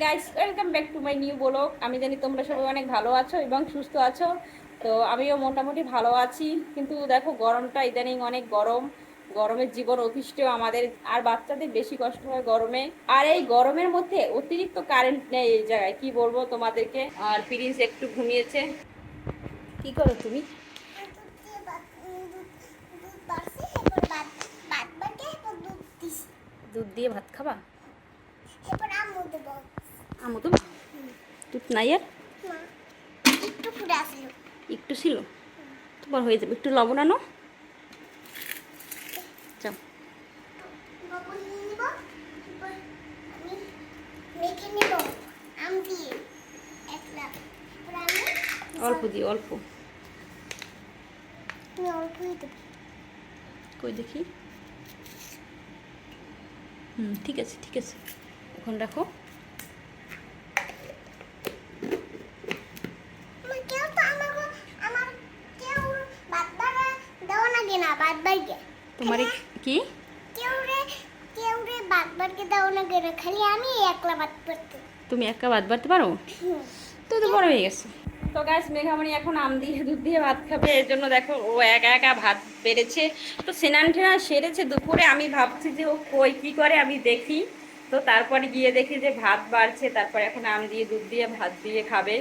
Guys, welcome back to my new blog. আমি জানি তোমরা সবাই অনেক ভালো আছো এবং সুস্থ আছো। তো আমিও মোটামুটি ভালো আছি, কিন্তু দেখো গরমটা ইদানিং অনেক গরম। গরমের জীবন অতিষ্ঠ আমাদের, আর বাচ্চাদের বেশি কষ্ট হয় গরমে। আর এই গরমের মধ্যে অতিরিক্ত কারেন্ট নেই এই জায়গায়, কি বলবো তোমাদেরকে। আর প্রিন্স একটু ঘুমিয়েছে। কি করো তুমি? দুধ দিয়ে ভাত খাবা? আমু তো দুধ নাই আর একটু ছিল, তোমার হয়ে যাবে। একটু লবণ আনো। যাও। অল্প দিও, অল্প। কই দেখি। ঠিক আছে ঠিক আছে, এখন রাখো। তোমার কি তুমি একা ভাত বাড়তে পারো? তো তো বড় হয়ে গেছে। তো গাছ মেঘামণি এখন আম দিয়ে দুধ দিয়ে ভাত খাবে, এর জন্য দেখো ও একা একা ভাত বেড়েছে। তো স্নান টেনান সেরেছে দুপুরে। আমি ভাবছি যে ও কই কী করে আমি দেখি। তো তারপরে গিয়ে দেখি যে ভাত বাড়ছে, তারপরে এখন আম দিয়ে দুধ দিয়ে ভাত দিয়ে খাবে।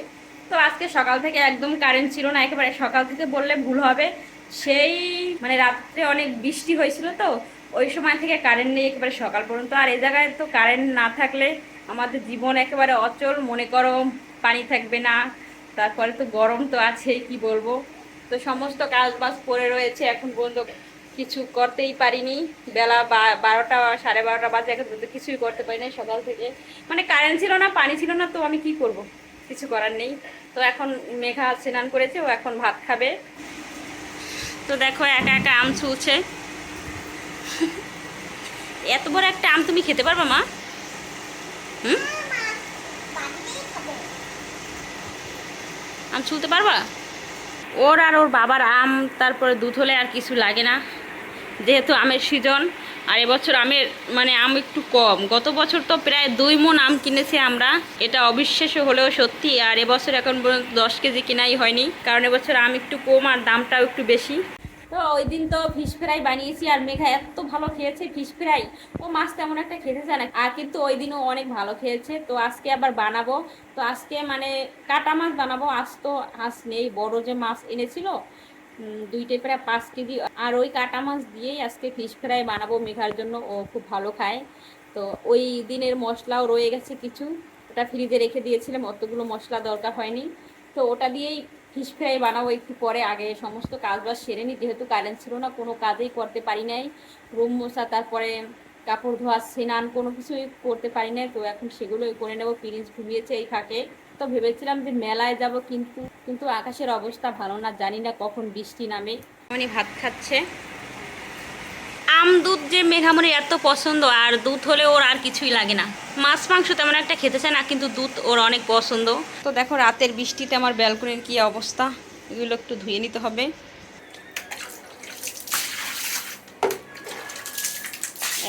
তো আজকে সকাল থেকে একদম কারেন্ট ছিল না, একেবারে সকাল থেকে বললে ভুল হবে। সেই মানে রাত্রে অনেক বৃষ্টি হয়েছিল, তো ওই সময় থেকে কারেন্ট নেই একেবারে সকাল পর্যন্ত। আর এই জায়গায় তো কারেন্ট না থাকলে আমাদের জীবন একেবারে অচল, মনে করো পানি থাকবে না, তারপরে তো গরম তো আছেই, কি বলবো। তো সমস্ত কাজ বাজ পড়ে রয়েছে, এখন পর্যন্ত কিছু করতেই পারিনি। বেলা 12টা 12:30 বাজে, এখন পর্যন্ত কিছুই করতে পারি না সকাল থেকে। মানে কারেন্ট ছিল না, পানি ছিল না, তো আমি কি করব, কিছু করার নেই। তো এখন মেঘা স্নান করেছে, ও এখন ভাত খাবে। তো দেখো একা একা আম ছুঁছে। এত বড় একটা আম তুমি খেতে পারবা মা? আম ছুলতে পারবা? ওর আর ওর বাবার আম, তারপরে দুধ হলে আর কিছু লাগে না, যেহেতু আমের সিজন। আর এবছর আমের মানে আম একটু কম। গত বছর তো প্রায় 2 মণ আম কিনেছি আমরা, এটা অবিশ্বাস্য হলেও সত্যি। আর এবছর এখন পর্যন্ত 10 কেজি কেনাই হয়নি, কারণ এবছর আম একটু কম আর দামটাও একটু বেশি। তো ওই দিন তো ফিশ ফ্রাই বানিয়েছি, আর মেঘা এত ভালো খেয়েছে ফিশ ফ্রাই। ও মাছ তেমন একটা খেতে চায় না, আর কিন্তু ওই দিনও অনেক ভালো খেয়েছে। তো আজকে আবার বানাবো। তো আজকে মানে কাটা মাছ বানাবো। আজ তো মাছ নেই, বড় যে মাছ এনেছিল 2 প্রায় 5 কেজি, আর ওই কাটা মাছ দিয়েই আজকে ফিশ ফ্রাই বানাবো মেঘার জন্য, ও খুব ভালো খায়। তো ওই দিনের মশলাও রয়ে গেছে কিছু, ওটা ফ্রিজে রেখে দিয়েছিলাম, অতগুলো মশলা দরকার হয়নি। তো ওটা দিয়েই ফিশ ফ্রাই বানাবো একটু পরে। আগে সমস্ত কাজ বাজ সেরে নিই, যেহেতু কারেন্ট ছিল না, কোনো কাজেই করতে পারি নাই। রুম মোছা, তারপরে কাপড় ধোয়া, স্নান, কোনো কিছুই করতে পারি নাই। তো এখন সেগুলোই করে নেবো। প্রিন্স ঘুমিয়েছে এই ফাঁকে। তো ভেবেছিলাম যে মেলায় যাব, কিন্তু কিন্তু আকাশের অবস্থা ভালো না, জানি না কখন বৃষ্টি নামে। উনি ভাত খাচ্ছে। আম দুধ যে মেঘামণির এত পছন্দ, আর দুধ হলে ওর আর কিছুই লাগে না। মাছ মাংস তেমন একটা খেতে চায় না, কিন্তু দুধ ওর অনেক পছন্দ। তো দেখো রাতের বৃষ্টিতে আমার ব্যালকনির কি অবস্থা, এগুলো একটু ধুয়ে নিতে হবে।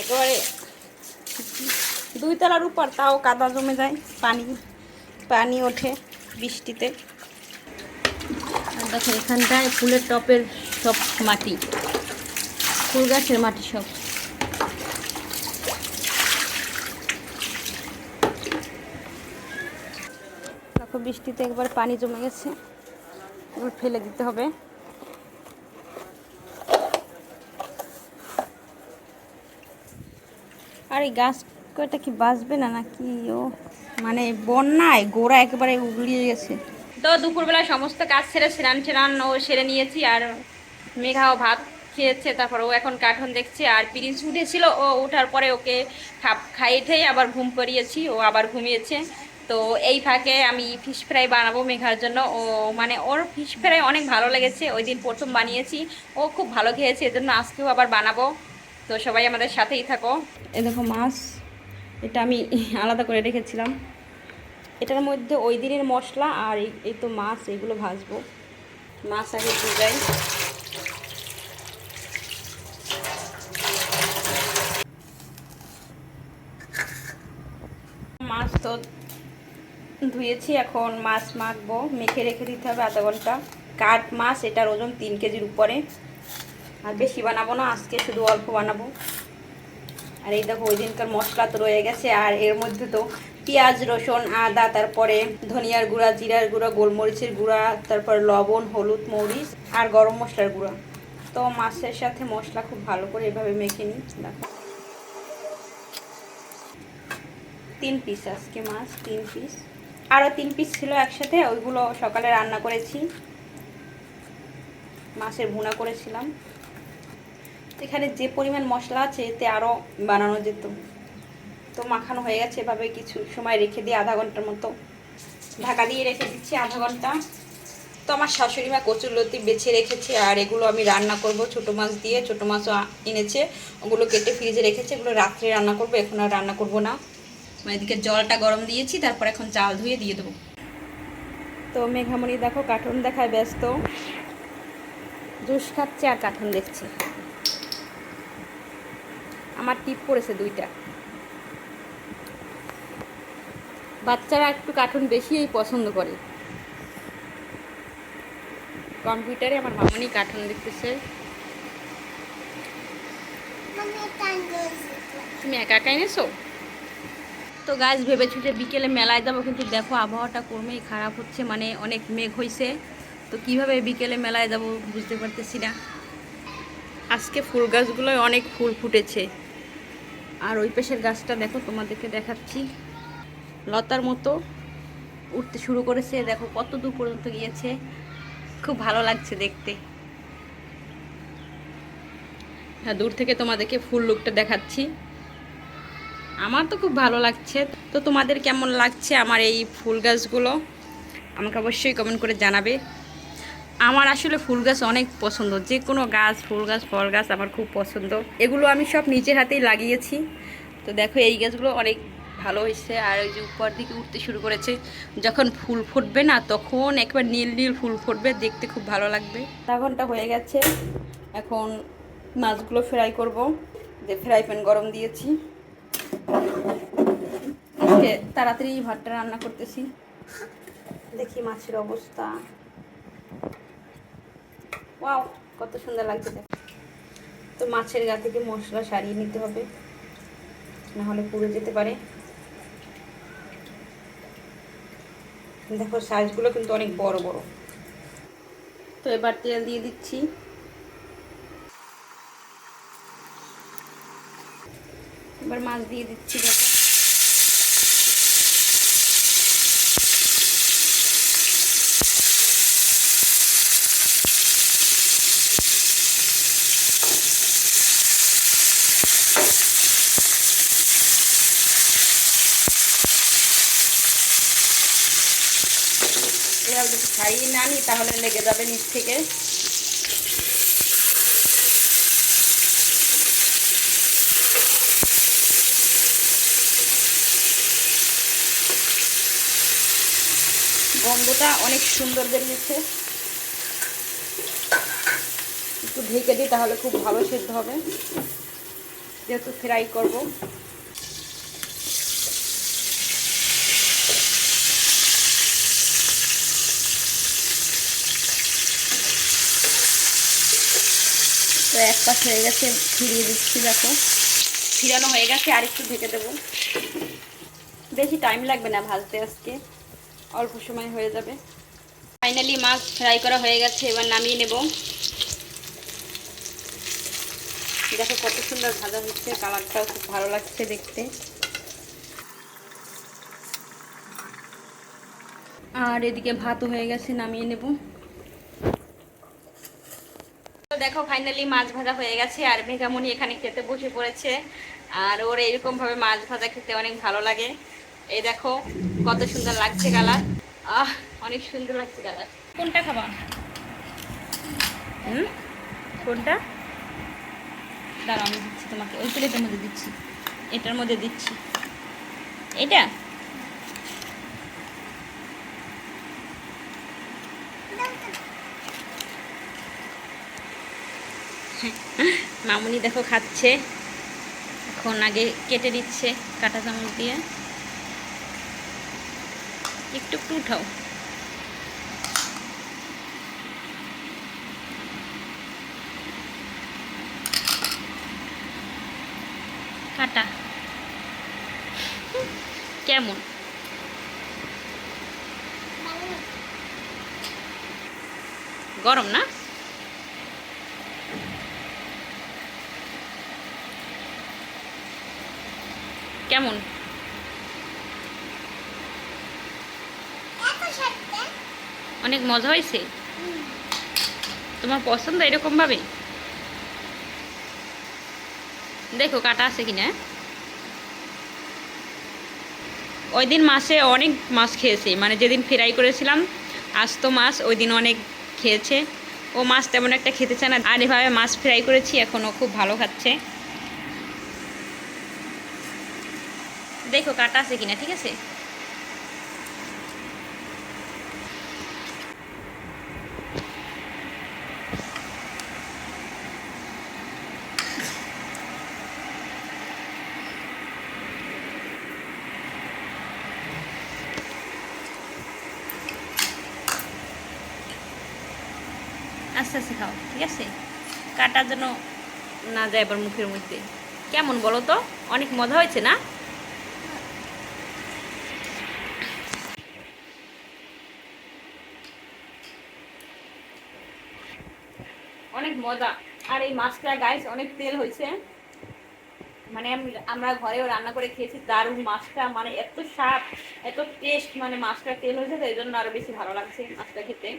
একেবারে 2 তলার উপর, তাও কাদা জমে যায়, পানি পানি ওঠে বৃষ্টিতে। আর দেখো এখানটায় ফুলের টপের সব মাটি, ফুল গাছের মাটি সব। দেখো বৃষ্টিতে একবার পানি জমে গেছে, এবার ফেলে দিতে হবে। আর এই গাছ কয়টা কি বাঁচবে না নাকি? ও মানে বন্যায় গোড়া একেবারে উগলিয়ে গেছে। তো দুপুরবেলা সমস্ত কাজ সেরে স্নান টেনান ও সেরে নিয়েছি, আর মেঘাও ভাত খেয়েছে, তারপর ও এখন কার্টুন দেখছে। আর প্রিন্স উঠেছিল, ও ওঠার পরে ওকে খাইয়েই আবার ঘুম পাড়িয়েছি, ও আবার ঘুমিয়েছে। তো এই ফাঁকে আমি ফিশ ফ্রাই বানাবো মেঘার জন্য। ও মানে ওর ফিশ ফ্রাই অনেক ভালো লেগেছে, ওই দিন প্রথম বানিয়েছি, ও খুব ভালো খেয়েছে, এজন্য আজকেও আবার বানাবো। তো সবাই আমাদের সাথেই থাকো। এ দেখো মাছ, এটা আমি আলাদা করে রেখেছিলাম। এটার মধ্যে ওই দিনের মশলা আর এই তো মাছ, এগুলো ভাজবো। মাছ আগে ভুজাই। মাছ তো ধুয়েছি, এখন মাছ মাখবো। মেখে রেখে দিতে হবে আধা ঘন্টা। কাঠ মাছ, এটার ওজন 3 কেজির উপরে। আর বেশি বানাবো না, আজকে শুধু অল্প বানাবো। আর এই দেখো ওই দিনকার মশলা তো রয়ে গেছে, আর এর মধ্যে তো পেঁয়াজ, রসুন, আদা, তারপরে ধনিয়ার গুঁড়া, জিরার গুঁড়া, গোলমরিচের গুঁড়া, তারপর লবণ, হলুদ, মরিচ আর গরম মশলার গুঁড়া। তো মাছের সাথে মশলা খুব ভালো করে এভাবে মেখে নিই। দেখো 3 পিস আজকে মাছ, 3 পিস। আরও 3 পিস ছিল একসাথে, ওইগুলো সকালে রান্না করেছি, মাছের ভুনা করেছিলাম। এখানে যে পরিমাণ মশলা আছে এতে আরও বানানো যেত। তো মাখানো হয়ে গেছে, এভাবে কিছু সময় রেখে দিয়ে আধা ঘন্টার মতো ঢাকা দিয়ে রেখে দিচ্ছি আধা ঘন্টা। তো আমার শাশুড়ি মা কচুরলতি বেছে রেখেছে, আর এগুলো আমি রান্না করব ছোটো মাছ দিয়ে। ছোটো মাছও এনেছে, ওগুলো কেটে ফ্রিজে রেখেছে, এগুলো রাত্রে রান্না করব, এখন আর রান্না করব না। এদিকে জলটা গরম দিয়েছি, তারপর এখন চাল ধুয়ে দিয়ে দেবো। তো মেঘামণি দেখো কার্টুন দেখায় ব্যস্ত, জুস খাচ্ছে আর কার্টুন দেখছে। আমার টিপ পড়েছে 2টা। বাচ্চারা একটু কার্টুন বেশিই পছন্দ করে। কম্পিউটারে আমার মামনি কার্টুন দেখতেছে। তুমি একা একা এনেছো? তো গাছ ভেবেছি যে বিকেলে মেলায় যাবো, কিন্তু দেখো আবহাওয়াটা ক্রমেই খারাপ হচ্ছে, মানে অনেক মেঘ হয়েছে। তো কিভাবে বিকেলে মেলায় যাব বুঝতে পারতেছি না। আজকে ফুল গাছগুলোয় অনেক ফুল ফুটেছে, আর ওই পাশের গাছটা দেখো, তোমাদেরকে দেখাচ্ছি, লতার মতো উঠতে শুরু করেছে। দেখো কত দূর পর্যন্ত গিয়েছে, খুব ভালো লাগছে দেখতে। হ্যাঁ, দূর থেকে তোমাদেরকে ফুল লুকটা দেখাচ্ছি। আমার তো খুব ভালো লাগছে। তো তোমাদের কেমন লাগছে আমার এই ফুল গাছগুলো আমাকে অবশ্যই কমেন্ট করে জানাবে। আমার আসলে ফুল গাছ অনেক পছন্দ, যে কোনো গাছ, ফুল গাছ, ফল গাছ আমার খুব পছন্দ। এগুলো আমি সব নিজের হাতেই লাগিয়েছি। তো দেখো এই গাছগুলো অনেক ভালো হয়েছে, আর ওই যে উপর দিকে উঠতে শুরু করেছে। যখন ফুল ফুটবে না, তখন একবার নীল নীল ফুল ফুটবে, দেখতে খুব ভালো লাগবে। আধা ঘন্টা হয়ে গেছে, এখন মাছগুলো ফ্রাই করব। যে ফ্রাই প্যান গরম দিয়েছি, তাড়াতাড়ি ভাতটা রান্না করতেছি। দেখি মাছের অবস্থা, ওয়াও কত সুন্দর লাগছে। তো মাছের গা থেকে মশলা সারিয়ে নিতে হবে, নাহলে পুড়ে যেতে পারে। দেখো সাইজগুলো কিন্তু অনেক বড় বড়। তো এবার তেল দিয়ে দিচ্ছি। এবার মাছ দিয়ে দিচ্ছি। দেখো এবার যদি ছাড়িয়ে না নিই তাহলে লেগে যাবে নিচ থেকে। গন্ধটা অনেক সুন্দর বেরিয়েছে। একটু ঢেকে দিই, তাহলে খুব ভালো সিদ্ধ হবে, যেহেতু ফ্রাই করব। তো এক পাশ হয়ে গেছে, ফিরিয়ে দিচ্ছি। দেখো ফিরানো হয়ে গেছে, আর একটু ঢেকে দেবো। বেশি টাইম লাগবে না ভাজতে, আজকে অল্প সময় হয়ে যাবে। ফাইনালি মাছ ফ্রাই করা হয়ে গেছে, এবার নামিয়ে নেব। দেখো কত সুন্দর ভাজা হচ্ছে, কালারটাও খুব ভালো লাগছে দেখতে। আর এদিকে ভাতও হয়ে গেছে, নামিয়ে নেব। তো দেখো ফাইনালি মাছ ভাজা হয়ে গেছে, আর মেঘামণি এখানে খেতে বসে পড়েছে। আর ওর এরকম ভাবে মাছ ভাজা খেতে অনেক ভালো লাগে। এই দেখো কত সুন্দর লাগছে কালার, অনেক সুন্দর লাগছে কালার। কোনটা খাবা? কোনটা? দাঁড়াও আমি দিচ্ছি তোমাকে, ওই প্লেটের মধ্যে দিচ্ছি, এটার মধ্যে দিচ্ছি। এটা মামুনি দেখো খাচ্ছে, এখন আগে কেটে দিচ্ছে কাঁটা চামচ দিয়ে। একটু একটু উঠাও। কাটা কেমন? গরম না? কেমন? অনেক মজা হয়েছে? তোমার পছন্দ এরকম ভাবে? দেখো কাটা আছে কিনা। ওই দিন মাছে অনেক মাছ খেয়েছে, মানে যেদিন ফ্রাই করেছিলাম আস্ত মাছ, ওই দিন অনেক খেয়েছে। ও মাছ তেমন একটা খেতে চায় না, আর এভাবে মাছ ফ্রাই করেছি এখনও খুব ভালো খাচ্ছে। দেখো কাটা আছে কিনা, ঠিক আছে? আস্তে আস্তে খাও, ঠিক আছে? কাটার জন্য না যায় এবার মুখের মধ্যে। কেমন বলো তো? অনেক মজা হয়েছে না? অনেক মজা। আর এই মাছটা গাইস অনেক তেল হয়েছে, মানে আমরা ঘরেও রান্না করে খেয়েছি, দারুণ মাছটা, মানে এত স্বাদ, এত টেস্ট, মানে মাছটা তেল হয়েছে তো এই জন্য আরো বেশি ভালো লাগছে মাছটা খেতে।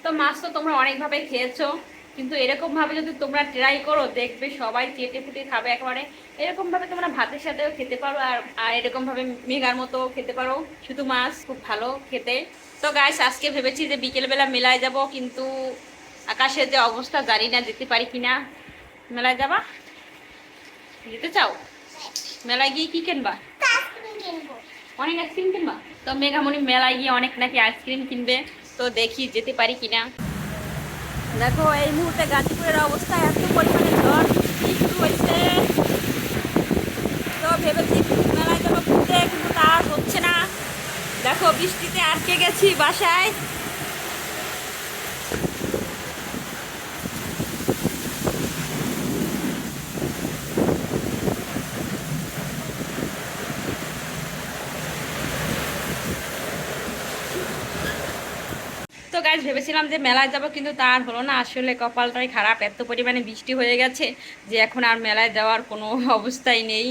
তো মাছ তো তোমরা অনেকভাবে খেয়েছো, কিন্তু এরকম ভাবে যদি তোমরা ট্রাই করো দেখবে সবাই চেটে ফুটে খাবে একেবারে। এরকম ভাবে তোমরা ভাতের সাথেও খেতে পারো, আর আর এরকম ভাবে মেঘার মতো খেতে পারো। শুধু মাছ খুব ভালো খেতে। তো গাইস আজকে ভেবেছি যে বিকেলবেলা মেলায় যাব, কিন্তু আকাশের যে অবস্থা জানি না যেতে পারি কিনা। মেলায় যাবা? যেতে চাও? মেলায় গিয়ে কি কিনবা? অনেক আইসক্রিম কিনবা? তো মেঘামণি মেলায় গিয়ে অনেক নাকি আইসক্রিম কিনবে, তো দেখি যেতে পারি কিনা। দেখো এই মুহূর্তে গাজীপুরের অবস্থা, এত পরিমাণে ঝড় বৃষ্টি শুরু হয়েছে। তো ভেবেছি মেলায় যাবো ঘুরতে, কিন্তু তা আর হচ্ছে না। দেখো বৃষ্টিতে আটকে গেছি বাসায়। তো গাইজ ভেবেছিলাম যে মেলায় যাব, কিন্তু তা আর হলো না। আসলে কপালটাই খারাপ, এত পরিমাণে বৃষ্টি হয়ে গেছে যে এখন আর মেলায় যাওয়ার কোনো অবস্থাই নেই।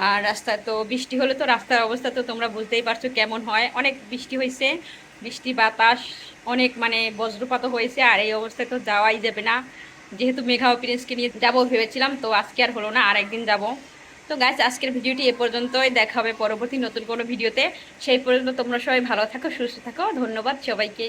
আর রাস্তায় তো বৃষ্টি হলে তো রাস্তার অবস্থা তো তোমরা বুঝতেই পারছো কেমন হয়। অনেক বৃষ্টি হয়েছে, বৃষ্টি বাতাস অনেক, মানে বজ্রপাতও হয়েছে। আর এই অবস্থায় তো যাওয়াই যাবে না, যেহেতু মেঘা ও প্রিন্সকে নিয়ে যাবো ভেবেছিলাম, তো আজকে আর হলো না, আর একদিন যাব। তো গাইজ আজকের ভিডিওটি এ পর্যন্তই, দেখা হবে পরবর্তী নতুন কোনো ভিডিওতে। সেই পর্যন্ত তোমরা সবাই ভালো থাকো, সুস্থ থাকো। ধন্যবাদ সবাইকে।